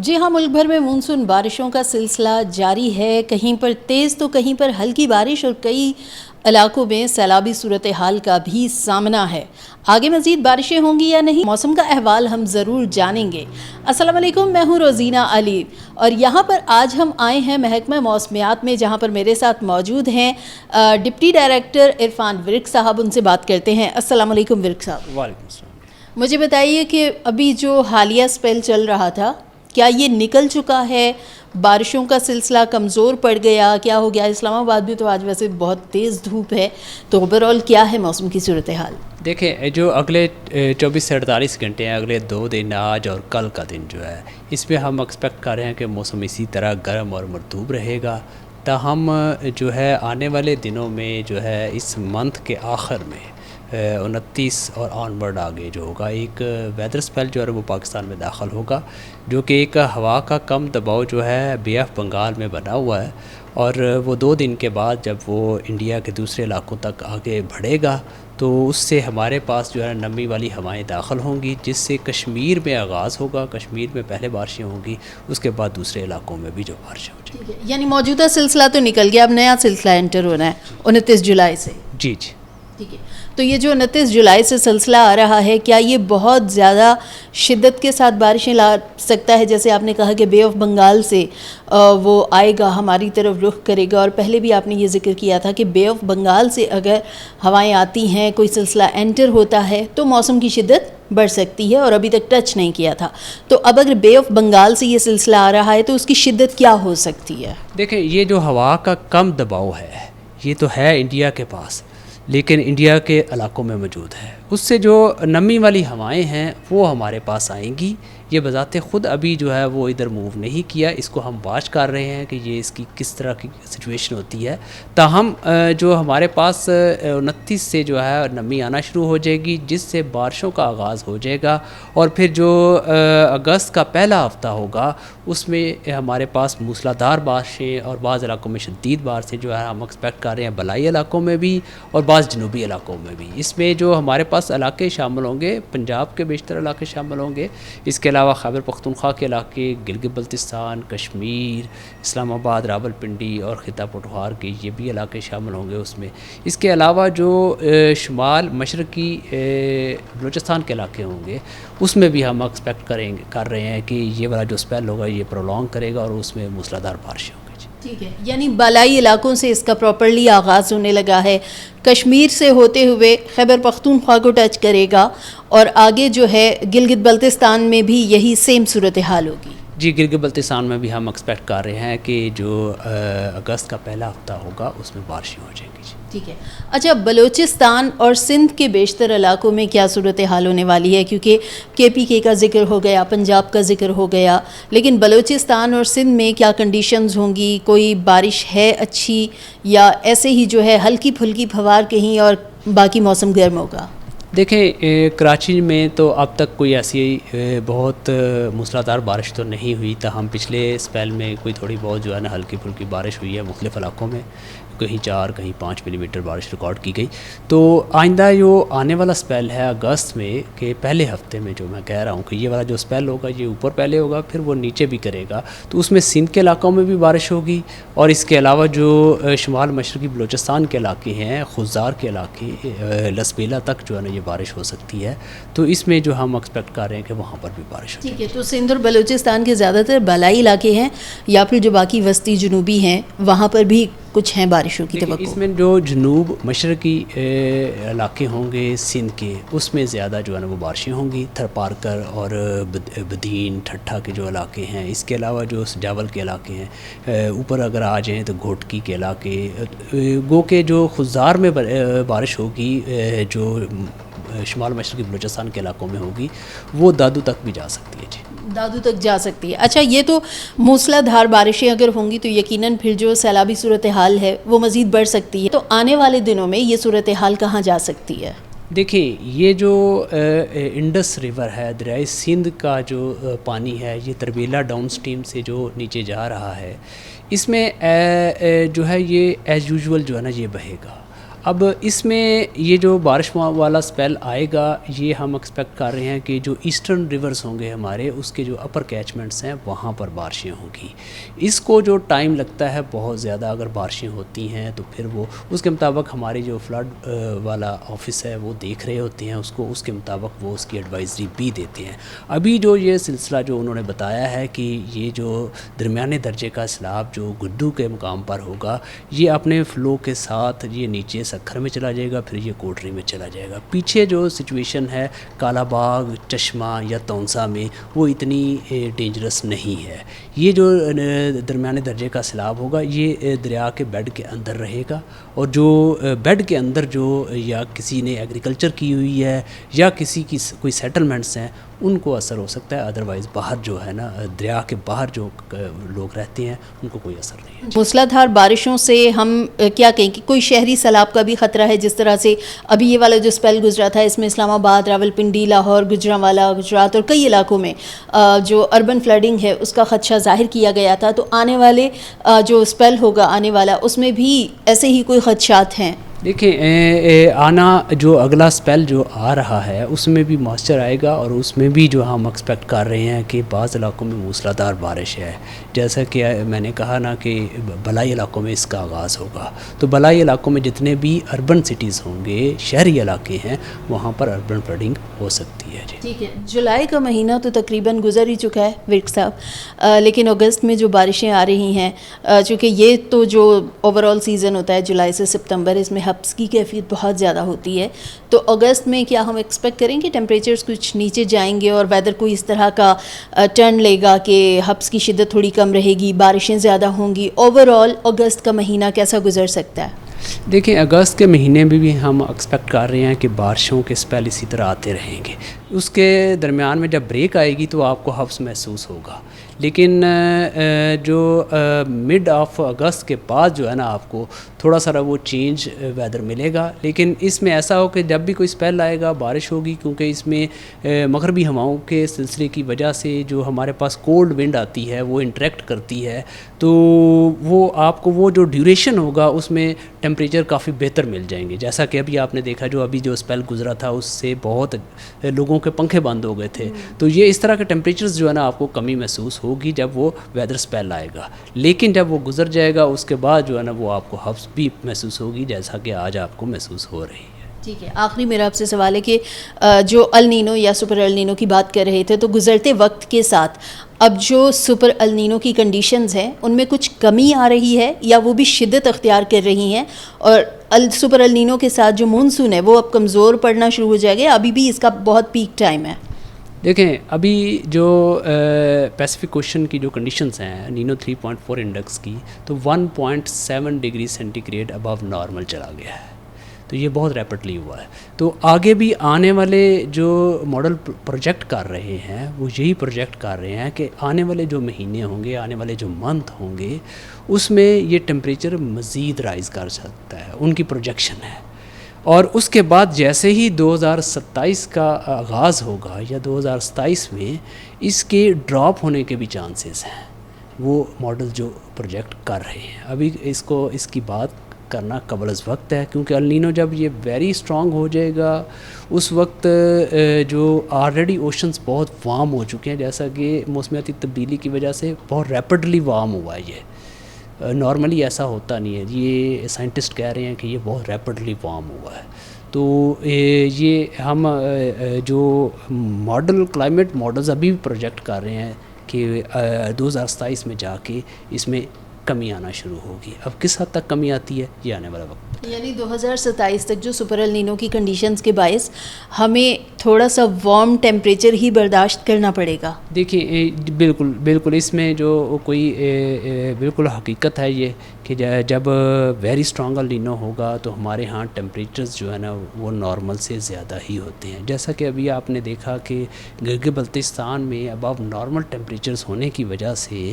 جی ہاں، ملک بھر میں مونسون بارشوں کا سلسلہ جاری ہے، کہیں پر تیز تو کہیں پر ہلکی بارش اور کئی علاقوں میں سیلابی صورتحال کا بھی سامنا ہے۔ آگے مزید بارشیں ہوں گی یا نہیں، موسم کا احوال ہم ضرور جانیں گے۔ السلام علیکم، میں ہوں روزینہ علی اور یہاں پر آج ہم آئے ہیں محکمہ موسمیات میں، جہاں پر میرے ساتھ موجود ہیں ڈپٹی ڈائریکٹر عرفان ورک صاحب۔ ان سے بات کرتے ہیں۔ السلام علیکم ورک صاحب۔ وعلیکم السلام۔ مجھے بتائیے کہ ابھی جو حالیہ سپیل چل رہا تھا، کیا یہ نکل چکا ہے؟ بارشوں کا سلسلہ کمزور پڑ گیا؟ کیا ہو گیا؟ اسلام آباد بھی تو آج ویسے بہت تیز دھوپ ہے، تو اوورآل کیا ہے موسم کی صورتحال؟ دیکھیں، جو اگلے 24 سے 48 گھنٹے ہیں، اگلے 2 دن آج اور کل کا دن جو ہے، اس میں ہم ایکسپیکٹ کر رہے ہیں کہ موسم اسی طرح گرم اور مرطوب رہے گا۔ تاہم جو ہے آنے والے دنوں میں جو ہے اس منتھ کے آخر میں 29 اور آن ورڈ آگے جو ہوگا ایک ویدر سپیل جو ہے وہ پاکستان میں داخل ہوگا، جو کہ ایک ہوا کا کم دباؤ جو ہے بے آف بنگال میں بنا ہوا ہے، اور وہ 2 دن کے بعد جب وہ انڈیا کے دوسرے علاقوں تک آگے بڑھے گا تو اس سے ہمارے پاس جو ہے نمی والی ہوائیں داخل ہوں گی، جس سے کشمیر میں آغاز ہوگا۔ کشمیر میں پہلے بارشیں ہوں گی، اس کے بعد دوسرے علاقوں میں بھی جو بارشیں ہو جائیں گی۔ یعنی موجودہ سلسلہ تو نکل گیا، اب نیا سلسلہ انٹر ہونا ہے 29 جولائی سے۔ جی جی ٹھیک ہے، تو یہ جو 29 جولائی سے سلسلہ آ رہا ہے، کیا یہ بہت زیادہ شدت کے ساتھ بارشیں لا سکتا ہے؟ جیسے آپ نے کہا کہ بے آف بنگال سے وہ آئے گا، ہماری طرف رخ کرے گا، اور پہلے بھی آپ نے یہ ذکر کیا تھا کہ بے آف بنگال سے اگر ہوائیں آتی ہیں، کوئی سلسلہ انٹر ہوتا ہے تو موسم کی شدت بڑھ سکتی ہے، اور ابھی تک ٹچ نہیں کیا تھا۔ تو اب اگر بے آف بنگال سے یہ سلسلہ آ رہا ہے تو اس کی شدت کیا ہو سکتی ہے؟ دیکھیں، یہ جو ہوا کا کم دباؤ ہے یہ تو ہے انڈیا کے پاس، لیکن انڈیا کے علاقوں میں موجود ہے۔ اس سے جو نمی والی ہوائیں ہیں وہ ہمارے پاس آئیں گی۔ یہ بذات خود ابھی جو ہے وہ ادھر موو نہیں کیا، اس کو ہم واچ کر رہے ہیں کہ یہ اس کی کس طرح کی سچویشن ہوتی ہے۔ تاہم جو ہمارے پاس 29 سے جو ہے نمی آنا شروع ہو جائے گی، جس سے بارشوں کا آغاز ہو جائے گا، اور پھر جو اگست کا پہلا ہفتہ ہوگا اس میں ہمارے پاس موسلادھار بارشیں اور بعض علاقوں میں شدید بارشیں جو ہے ہم ایکسپیکٹ کر رہے ہیں، بلائی علاقوں میں بھی اور بعض جنوبی علاقوں میں بھی۔ اس میں جو ہمارے پاس علاقے شامل ہوں گے، پنجاب کے بیشتر علاقے شامل ہوں گے، اس کے علاوہ خیبر پختونخوا کے علاقے، گلگت بلتستان، کشمیر، اسلام آباد، راولپنڈی اور خطہ پٹوہار کے یہ بھی علاقے شامل ہوں گے اس میں۔ اس کے علاوہ جو شمال مشرقی بلوچستان کے علاقے ہوں گے، اس میں بھی ہم ایکسپیکٹ کر رہے ہیں کہ یہ والا جو اسپیل ہوگا یہ پرولونگ کرے گا اور اس میں موسلادھار بارشیں ہوں گی۔ ٹھیک ہے، یعنی بالائی علاقوں سے اس کا پراپرلی آغاز ہونے لگا ہے، کشمیر سے ہوتے ہوئے خیبر پختونخوا کو ٹچ کرے گا، اور آگے جو ہے گلگت بلتستان میں بھی یہی سیم صورتحال ہوگی۔ جی، گلگت بلتستان میں بھی ہم ایکسپیکٹ کر رہے ہیں کہ جو اگست کا پہلا ہفتہ ہوگا اس میں بارشیں ہو جائیں گی۔ ٹھیک ہے، اچھا، بلوچستان اور سندھ کے بیشتر علاقوں میں کیا صورتحال ہونے والی ہے؟ کیونکہ KPK کا ذکر ہو گیا، پنجاب کا ذکر ہو گیا، لیکن بلوچستان اور سندھ میں کیا کنڈیشنز ہوں گی؟ کوئی بارش ہے اچھی، یا ایسے ہی جو ہے ہلکی پھلکی پھوار کہیں اور باقی موسم گرم ہوگا؟ دیکھیں، کراچی میں تو اب تک کوئی ایسی بہت موسلادھار بارش تو نہیں ہوئی، تاہم پچھلے اسپیل میں کوئی تھوڑی بہت جو ہے نا ہلکی پھلکی بارش ہوئی ہے مختلف علاقوں میں، کہیں 4 کہیں 5 ملی میٹر بارش ریکارڈ کی گئی۔ تو آئندہ جو آنے والا اسپیل ہے اگست میں کے پہلے ہفتے میں، جو میں کہہ رہا ہوں کہ یہ والا جو اسپیل ہوگا یہ اوپر پہلے ہوگا پھر وہ نیچے بھی کرے گا، تو اس میں سندھ کے علاقوں میں بھی بارش ہوگی، اور اس کے علاوہ جو شمال مشرقی بلوچستان کے علاقے ہیں، خزار کے علاقے، لسبیلا تک جو ہے نا یہ بارش ہو سکتی ہے۔ تو اس میں جو ہم ایکسپیکٹ کر رہے ہیں کہ وہاں پر بھی بارش ہو۔ ٹھیک ہے، تو سندھ اور بلوچستان کے زیادہ تر بالائی علاقے ہیں، یا پھر جو باقی وسطی جنوبی ہیں وہاں پر بھی کچھ ہیں بارشوں کی توقع؟ اس میں جو جنوب مشرقی علاقے ہوں گے سندھ کے، اس میں زیادہ جو ہے نا وہ بارشیں ہوں گی، تھرپارکر اور بدین ٹھٹھا کے جو علاقے ہیں۔ اس کے علاوہ جو سجاول کے علاقے ہیں، اوپر اگر آ جائیں تو گھوٹکی کے علاقے، گو کہ جو خزار میں بارش ہوگی جو شمال مشرقی بلوچستان کے علاقوں میں ہوگی، وہ دادو تک بھی جا سکتی ہے۔ جی، دادو تک جا سکتی ہے۔ اچھا، یہ تو موسلا دھار بارشیں اگر ہوں گی تو یقیناً پھر جو سیلابی صورتحال ہے وہ مزید بڑھ سکتی ہے، تو آنے والے دنوں میں یہ صورتحال کہاں جا سکتی ہے؟ دیکھیں، یہ جو انڈس ریور ہے، دریائے سندھ کا جو پانی ہے، یہ تربیلا ڈاؤن سٹریم سے جو نیچے جا رہا ہے، اس میں جو ہے یہ ایز یوزول جو ہے نا یہ بہے گا۔ اب اس میں یہ جو بارش والا سپیل آئے گا یہ ہم ایکسپیکٹ کر رہے ہیں کہ جو ایسٹرن ریورز ہوں گے ہمارے اس کے جو اپر کیچمنٹس ہیں وہاں پر بارشیں ہوں گی. اس کو جو ٹائم لگتا ہے بہت زیادہ اگر بارشیں ہوتی ہیں تو پھر وہ اس کے مطابق ہماری جو فلڈ والا آفس ہے وہ دیکھ رہے ہوتے ہیں اس کے مطابق وہ اس کی ایڈوائزری بھی دیتے ہیں. ابھی جو یہ سلسلہ جو انہوں نے بتایا ہے کہ یہ جو درمیانے درجے کا سیلاب جو گڈو کے مقام پر ہوگا یہ اپنے فلو کے ساتھ یہ نیچے سکھر میں چلا جائے گا پھر یہ کوٹری میں چلا جائے گا. پیچھے جو سچویشن ہے کالا باغ چشمہ یا تونسا میں وہ اتنی ڈینجرس نہیں ہے. یہ جو درمیانے درجے کا سیلاب ہوگا یہ دریا کے بیڈ کے اندر رہے گا اور جو بیڈ کے اندر جو یا کسی نے ایگریکلچر کی ہوئی ہے یا کسی کی کوئی سیٹلمنٹس ہیں ان کو اثر ہو سکتا ہے. ادروائز باہر جو ہے نا دریا کے باہر جو لوگ رہتے ہیں ان کو کوئی اثر نہیں ہے. موسلا دھار بارشوں سے ہم کیا کہیں کہ کوئی شہری سیلاب کا بھی خطرہ ہے؟ جس طرح سے ابھی یہ والا جو اسپیل گزرا تھا اس میں اسلام آباد، راولپنڈی، لاہور، گجرانوالہ، گجرات اور کئی علاقوں میں جو اربن فلڈنگ ہے اس کا خدشہ ظاہر کیا گیا تھا. تو آنے والے جو اسپیل ہوگا آنے والا اس میں بھی ایسے ہی کوئی خدشات ہیں؟ دیکھیں آنا جو اگلا سپیل جو آ رہا ہے اس میں بھی موئسچر آئے گا اور اس میں بھی جو ہم ایکسپیکٹ کر رہے ہیں کہ بعض علاقوں میں موسلا دھار بارش ہے. جیسا کہ میں نے کہا نا کہ بلائی علاقوں میں اس کا آغاز ہوگا تو بلائی علاقوں میں جتنے بھی اربن سٹیز ہوں گے شہری علاقے ہیں وہاں پر اربن فلڈنگ ہو سکتی ہے. جی ٹھیک ہے. جولائی کا مہینہ تو تقریباً گزر ہی چکا ہے ورک صاحب، لیکن اگست میں جو بارشیں آ رہی ہیں چونکہ یہ تو جو اوور آل سیزن ہوتا ہے جولائی سے ستمبر اس میں ہبس کی کیفیت بہت زیادہ ہوتی ہے. تو اگست میں کیا ہم ایکسپیکٹ کریں کہ ٹیمپریچرز کچھ نیچے جائیں گے اور ویدر کوئی اس طرح کا ٹرن لے گا کہ ہبس کی شدت تھوڑی کم رہے گی، بارشیں زیادہ ہوں گی؟ اوور آل اگست کا مہینہ کیسا گزر سکتا ہے؟ دیکھیں اگست کے مہینے میں بھی ہم ایکسپیکٹ کر رہے ہیں کہ بارشوں کے سپیل اسی طرح آتے رہیں گے. اس کے درمیان میں جب بریک آئے گی تو آپ کو ہبس محسوس ہوگا، لیکن جو مڈ آف اگست کے بعد جو ہے نا آپ کو تھوڑا سا وہ چینج ویدر ملے گا. لیکن اس میں ایسا ہو کہ جب بھی کوئی سپیل آئے گا بارش ہوگی کیونکہ اس میں مغربی ہواؤں کے سلسلے کی وجہ سے جو ہمارے پاس کولڈ ونڈ آتی ہے وہ انٹریکٹ کرتی ہے تو وہ آپ کو وہ جو ڈیوریشن ہوگا اس میں ٹیمپریچر کافی بہتر مل جائیں گے. جیسا کہ ابھی آپ نے دیکھا جو ابھی جو سپیل گزرا تھا اس سے بہت لوگوں کے پنکھے بند ہو گئے تھے. تو یہ اس طرح کے ٹیمپریچرز جو ہے نا آپ کو کمی محسوس ہوگی جب وہ ویدر سپیل آئے گا. لیکن جب وہ گزر جائے گا اس کے بعد جو ہے نا وہ آپ کو ہبس بھی محسوس ہوگی جیسا کہ آج آپ کو محسوس ہو رہی ہے. ٹھیک ہے. آخری میرا آپ سے سوال ہے کہ جو النینو یا سپر النینو کی بات کر رہے تھے تو گزرتے وقت کے ساتھ اب جو سپر النینو کی کنڈیشنز ہیں ان میں کچھ کمی آ رہی ہے یا وہ بھی شدت اختیار کر رہی ہیں؟ اور سپر النینو کے ساتھ جو مونسون ہے وہ اب کمزور پڑنا شروع ہو جائے گا، ابھی بھی اس کا بہت پیک ٹائم ہے؟ دیکھیں ابھی جو پیسیفک اوشن کی جو کنڈیشنز ہیں نینو 3.4 انڈیکس کی تو 1.7 ڈگری سینٹی گریڈ ابو نارمل چلا گیا ہے. تو یہ بہت ریپڈلی ہوا ہے. تو آگے بھی آنے والے جو ماڈل پروجیکٹ کر رہے ہیں وہ یہی پروجیکٹ کر رہے ہیں کہ آنے والے جو مہینے ہوں گے آنے والے جو منتھ ہوں گے اس میں یہ ٹیمپریچر مزید رائز کر سکتا ہے، ان کی پروجیکشن ہے. اور اس کے بعد جیسے ہی 2027 کا آغاز ہوگا یا 2027 میں اس کے ڈراپ ہونے کے بھی چانسز ہیں، وہ ماڈل جو پروجیکٹ کر رہے ہیں. ابھی اس کی بات کرنا قبل از وقت ہے کیونکہ النینو جب یہ ویری اسٹرانگ ہو جائے گا اس وقت جو آلریڈی اوشنز بہت وارم ہو چکے ہیں جیسا کہ موسمیاتی تبدیلی کی وجہ سے بہت ریپڈلی وارم ہوا ہے. یہ نارملی ایسا ہوتا نہیں ہے، یہ سائنٹسٹ کہہ رہے ہیں کہ یہ بہت ریپڈلی وارم ہوا ہے. تو یہ ہم جو ماڈل کلائمیٹ ماڈلز ابھی بھی پروجیکٹ کر رہے ہیں کہ 2027 میں جا کے اس میں کمی آنا شروع ہوگی. اب کس حد تک کمی آتی ہے یہ آنے والا وقت، یعنی 2027 تک جو سپر النینو کی کنڈیشنز کے باعث ہمیں تھوڑا سا وارم ٹیمپریچر ہی برداشت کرنا پڑے گا. دیکھیے بالکل اس میں جو کوئی بالکل حقیقت ہے یہ کہ جب ویری اسٹرانگ النینو ہوگا تو ہمارے ہاں ٹیمپریچرز جو ہے نا وہ نارمل سے زیادہ ہی ہوتے ہیں. جیسا کہ ابھی آپ نے دیکھا کہ گلگت بلتستان میں ابو نارمل ٹیمپریچرز ہونے کی وجہ سے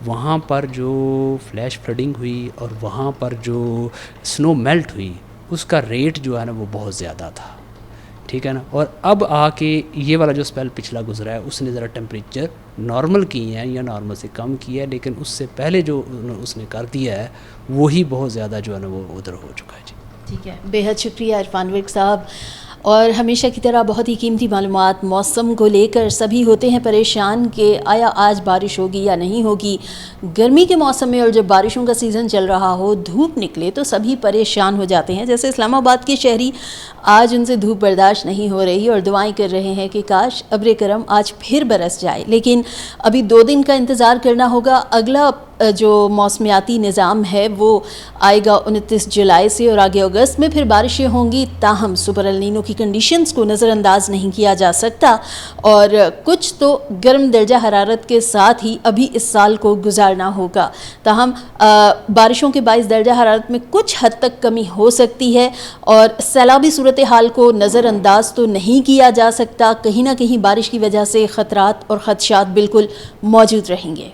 وہاں پر جو فلیش فلڈنگ ہوئی اور وہاں پر جو سنو میلٹ ہوئی اس کا ریٹ جو ہے نا وہ بہت زیادہ تھا. ٹھیک ہے نا. اور اب آ کے یہ والا جو اسپیل پچھلا گزرا ہے اس نے ذرا ٹیمپریچر نارمل کی ہیں یا نارمل سے کم کی ہے، لیکن اس سے پہلے جو اس نے کر دیا ہے وہی بہت زیادہ جو ہے نا وہ ادھر ہو چکا ہے. جی ٹھیک ہے، بے حد شکریہ عرفان ورک صاحب. اور ہمیشہ کی طرح بہت ہی قیمتی معلومات. موسم کو لے کر سبھی ہوتے ہیں پریشان کہ آیا آج بارش ہوگی یا نہیں ہوگی. گرمی کے موسم میں اور جب بارشوں کا سیزن چل رہا ہو، دھوپ نکلے تو سبھی پریشان ہو جاتے ہیں. جیسے اسلام آباد کے شہری، آج ان سے دھوپ برداشت نہیں ہو رہی اور دعائیں کر رہے ہیں کہ کاش ابر کرم آج پھر برس جائے. لیکن ابھی 2 دن کا انتظار کرنا ہوگا. اگلا جو موسمیاتی نظام ہے وہ آئے گا 29 جولائی سے اور آگے اگست میں پھر بارشیں ہوں گی. تاہم سپر النینو کی کنڈیشنز کو نظر انداز نہیں کیا جا سکتا اور کچھ تو گرم درجہ حرارت کے ساتھ ہی ابھی اس سال کو گزارنا ہوگا. تاہم بارشوں کے باعث درجہ حرارت میں کچھ حد تک کمی ہو سکتی ہے اور سیلابی صورتحال کو نظر انداز تو نہیں کیا جا سکتا. کہیں نہ کہیں بارش کی وجہ سے خطرات اور خدشات بالکل موجود رہیں گے.